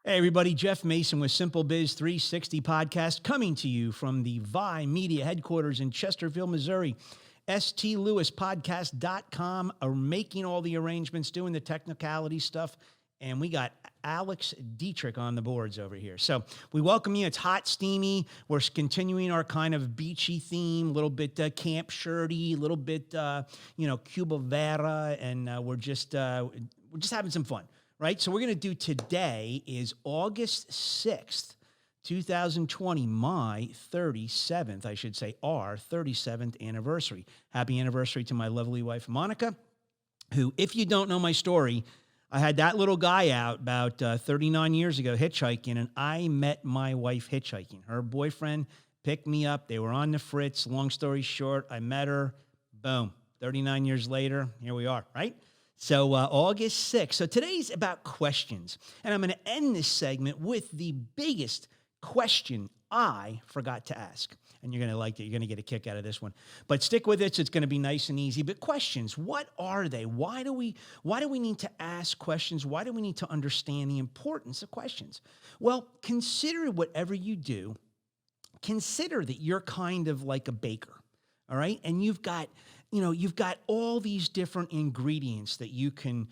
Hey everybody, Jeff Mason with SimpleBiz360 podcast coming to you from the Vi Media headquarters in Chesterfield, Missouri. stlewispodcast.com are making all the arrangements, doing the technicality stuff, and we got Alex Dietrich on the boards over here. So we welcome you. It's hot, steamy. We're continuing our kind of beachy theme, a little bit camp shirty, a little bit, Cuba Vera, and we're just having some fun. Right? So we're going to do today is August 6th, 2020, my 37th, I should say, our 37th anniversary. Happy anniversary to my lovely wife, Monica, who, if you don't know my story, I had that little guy out about 39 years ago hitchhiking, and I met my wife hitchhiking. Her boyfriend picked me up. They were on the fritz. Long story short, I met her. Boom. 39 years later, here we are, right? So August 6th. So today's about questions. And I'm going to end this segment with the biggest question I forgot to ask. And you're going to like it. You're going to get a kick out of this one. But stick with it. So it's going to be nice and easy. But questions, what are they? Why do we need to ask questions? Why do we need to understand the importance of questions? Well, consider whatever you do. Consider that you're kind of like a baker. All right. And you've got all these different ingredients that you can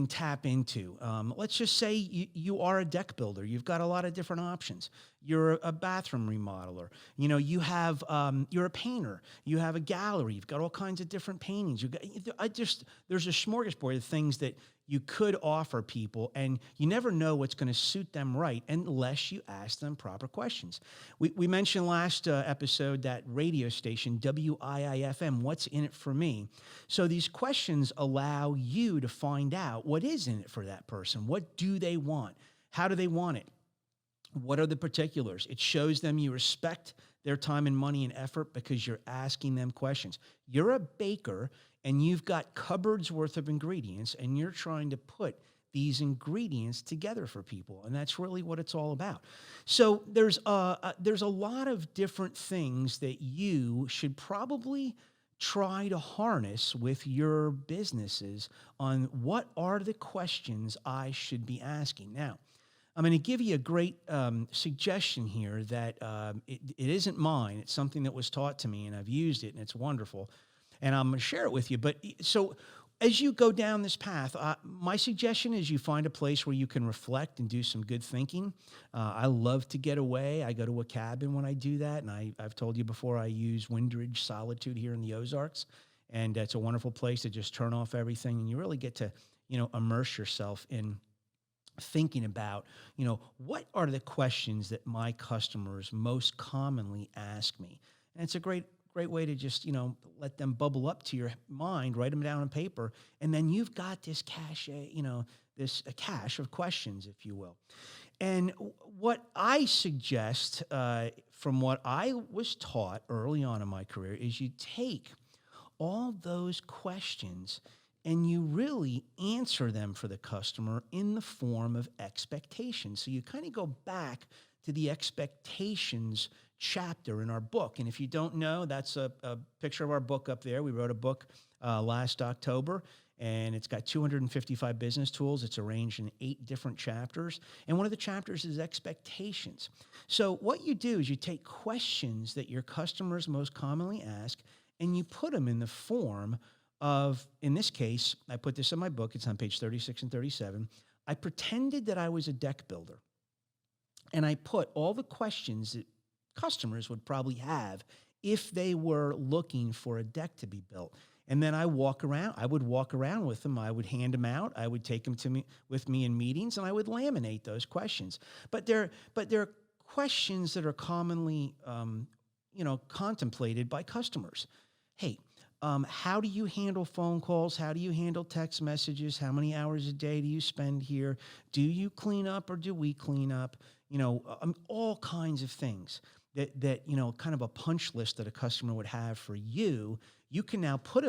tap into. Let's just say you are a deck builder. You've got a lot of different options. You're a bathroom remodeler. You're a painter. You have a gallery. You've got all kinds of different paintings. There's a smorgasbord of things that you could offer people, and you never know what's going to suit them right unless you ask them proper questions. We mentioned last episode that radio station, WIIFM, what's in it for me? So these questions allow you to find out what is in it for that person. What do they want? How do they want it? What are the particulars? It shows them you respect their time and money and effort because you're asking them questions. You're a baker and you've got cupboards worth of ingredients and you're trying to put these ingredients together for people. And that's really what it's all about. So there's a lot of different things that you should probably try to harness with your businesses on what are the questions I should be asking. Now, I'm going to give you a great suggestion here that it isn't mine. It's something that was taught to me, and I've used it, and it's wonderful. And I'm going to share it with you. But so as you go down this path, my suggestion is you find a place where you can reflect and do some good thinking. I love to get away. I go to a cabin when I do that. And I've told you before, I use Windridge Solitude here in the Ozarks. And it's a wonderful place to just turn off everything. And you really get to, immerse yourself in thinking about, what are the questions that my customers most commonly ask me? And it's a great way to just, let them bubble up to your mind, write them down on paper, and then you've got this cache, a cache of questions, if you will. And what I suggest from what I was taught early on in my career is you take all those questions and you really answer them for the customer in the form of expectations. So you kind of go back to the expectations chapter in our book. And if you don't know, that's a picture of our book up there. We wrote a book last October, and it's got 255 business tools. It's arranged in 8 different chapters. And one of the chapters is expectations. So what you do is you take questions that your customers most commonly ask, and you put them in the form of, in this case, I put this in my book. It's on page 36 and 37. I pretended that I was a deck builder, and I put all the questions that customers would probably have if they were looking for a deck to be built. And then I would walk around with them. I would hand them out. I would take them with me in meetings, and I would laminate those questions. But they're questions that are commonly, contemplated by customers. Hey, how do you handle phone calls? How do you handle text messages? How many hours a day do you spend here? Do you clean up or do we clean up? All kinds of things that kind of a punch list that a customer would have for you. You can now put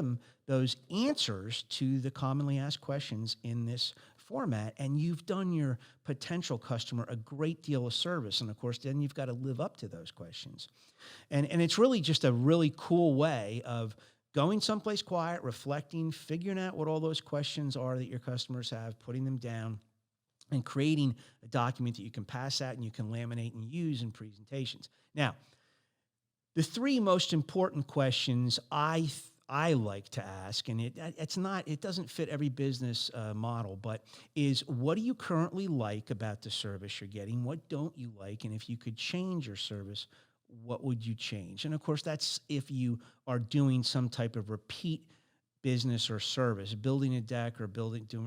those answers to the commonly asked questions in this format, and you've done your potential customer a great deal of service. And of course, then you've got to live up to those questions. And it's really just a really cool way of going someplace quiet, reflecting, figuring out what all those questions are that your customers have, putting them down, and creating a document that you can pass out and you can laminate and use in presentations. Now, the three most important questions I like to ask, and it doesn't fit every business model, but is, what do you currently like about the service you're getting? What don't you like? And if you could change your service, what would you change? And of course, that's if you are doing some type of repeat business or service, building a deck or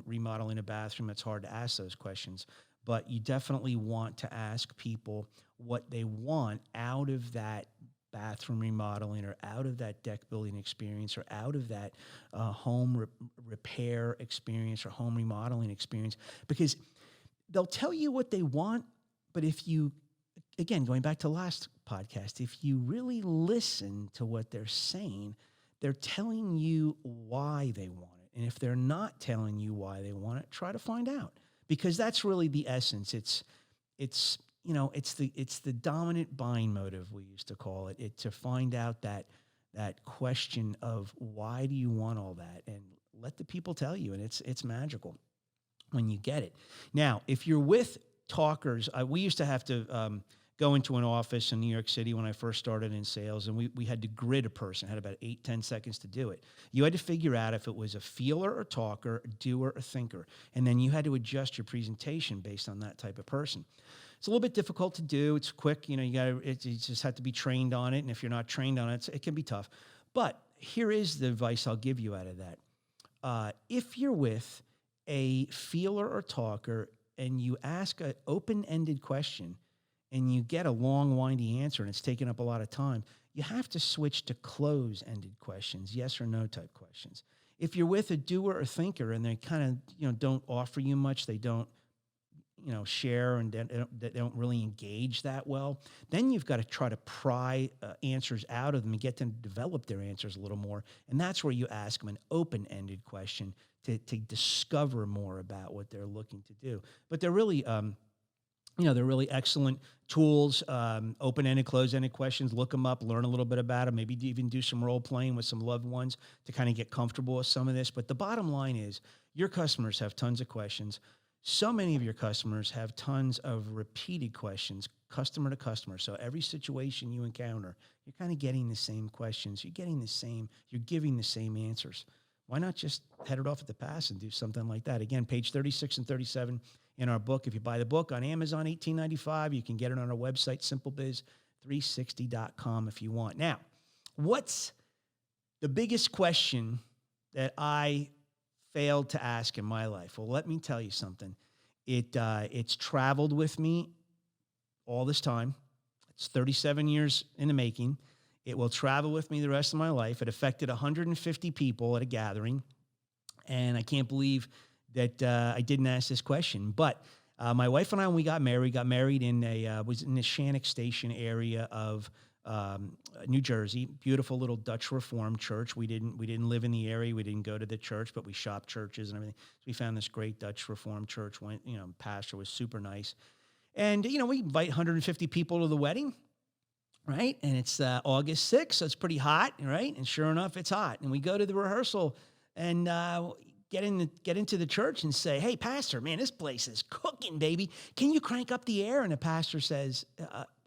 remodeling a bathroom. It's hard to ask those questions, but you definitely want to ask people what they want out of that bathroom remodeling, or out of that deck building experience, or out of that home repair experience or home remodeling experience, because they'll tell you what they want. But if you, again, going back to last podcast, if you really listen to what they're saying, they're telling you why they want it. And if they're not telling you why they want it, try to find out, because that's really the essence. It's the dominant buying motive, we used to call it, to find out that question of why do you want all that, and let the people tell you. And it's magical when you get it. Now, if you're with talkers, we used to have to go into an office in New York City when I first started in sales, and we had to grid a person. Had about 8-10 seconds to do it. You had to figure out if it was a feeler or talker, a doer or thinker, and then you had to adjust your presentation based on that type of person. It's a little bit difficult to do. It's quick, you just have to be trained on it. And if you're not trained on it, it can be tough. But here is the advice I'll give you out of that. If you're with a feeler or talker and you ask an open-ended question and you get a long, windy answer and it's taking up a lot of time, you have to switch to close-ended questions, yes or no type questions. If you're with a doer or thinker and they kind of, don't offer you much, they don't, share, and they don't really engage that well, then you've got to try to pry answers out of them and get them to develop their answers a little more. And that's where you ask them an open-ended question to discover more about what they're looking to do. But they're really, they're really excellent tools, open-ended, closed-ended questions. Look them up, learn a little bit about them, maybe even do some role-playing with some loved ones to kind of get comfortable with some of this. But the bottom line is, your customers have tons of questions. So many of your customers have tons of repeated questions, customer to customer. So every situation you encounter, you're kind of getting the same questions. You're giving the same answers. Why not just head it off at the pass and do something like that? Again, page 36 and 37 in our book. If you buy the book on Amazon, $18.95, you can get it on our website, SimpleBiz360.com, if you want. Now, what's the biggest question that I failed to ask in my life? Well, let me tell you something. It's traveled with me all this time. It's 37 years in the making. It will travel with me the rest of my life. It affected 150 people at a gathering, and I can't believe that I didn't ask this question. But my wife and I, when we got married in was in the Shannock Station area of New Jersey. Beautiful little Dutch Reformed church. We didn't live in the area. We didn't go to the church, but we shopped churches and everything. So we found this great Dutch Reformed church. Pastor was super nice. And, we invite 150 people to the wedding, right? And it's August 6th, so it's pretty hot, right? And sure enough, it's hot. And we go to the rehearsal and get into the church and say, "Hey, pastor, man, this place is cooking, baby. Can you crank up the air?" And the pastor says,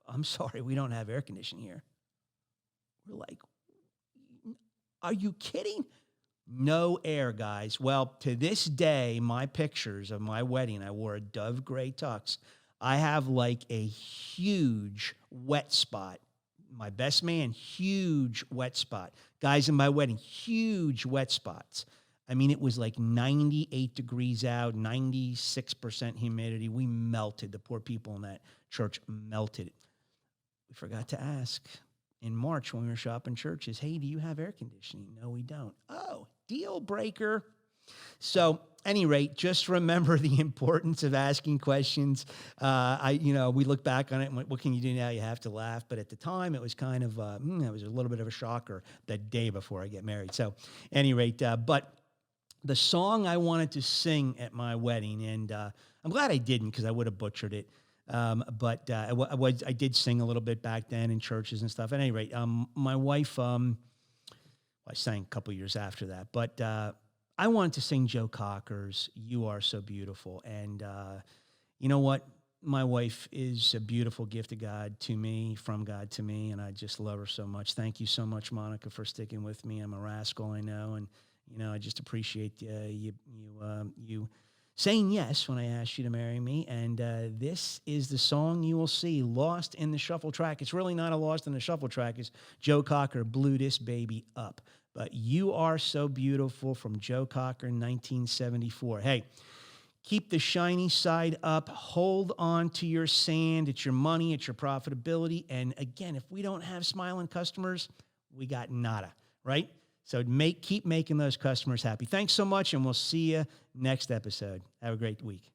"I'm sorry, we don't have air conditioning here." We're like, "Are you kidding?" No air, guys. Well, to this day, my pictures of my wedding, I wore a dove gray tux. I have like a huge wet spot. My best man, huge wet spot. Guys in my wedding, huge wet spots. I mean, it was like 98 degrees out, 96% humidity. We melted. The poor people in that church melted. We forgot to ask in March when we were shopping churches, "Hey, do you have air conditioning?" "No, we don't." Oh, deal breaker. So, any rate, just remember the importance of asking questions. We look back on it and went, what can you do now? You have to laugh. But at the time, it was kind of, it was a little bit of a shocker that day before I get married. So, any rate, but the song I wanted to sing at my wedding, and I'm glad I didn't because I would have butchered it. But I did sing a little bit back then in churches and stuff. At any rate, my wife, I sang a couple years after that, but I wanted to sing Joe Cocker's "You Are So Beautiful." And you know what? My wife is a beautiful gift of God to me, from God to me, and I just love her so much. Thank you so much, Monica, for sticking with me. I'm a rascal, I know, and I just appreciate you saying yes when I asked you to marry me. And this is the song you will see, Lost in the Shuffle Track. It's really not a Lost in the Shuffle Track. It's Joe Cocker blew this baby up. But You Are So Beautiful from Joe Cocker, 1974. Hey, keep the shiny side up. Hold on to your sand. It's your money. It's your profitability. And again, if we don't have smiling customers, we got nada, right? So keep making those customers happy. Thanks so much, and we'll see you next episode. Have a great week.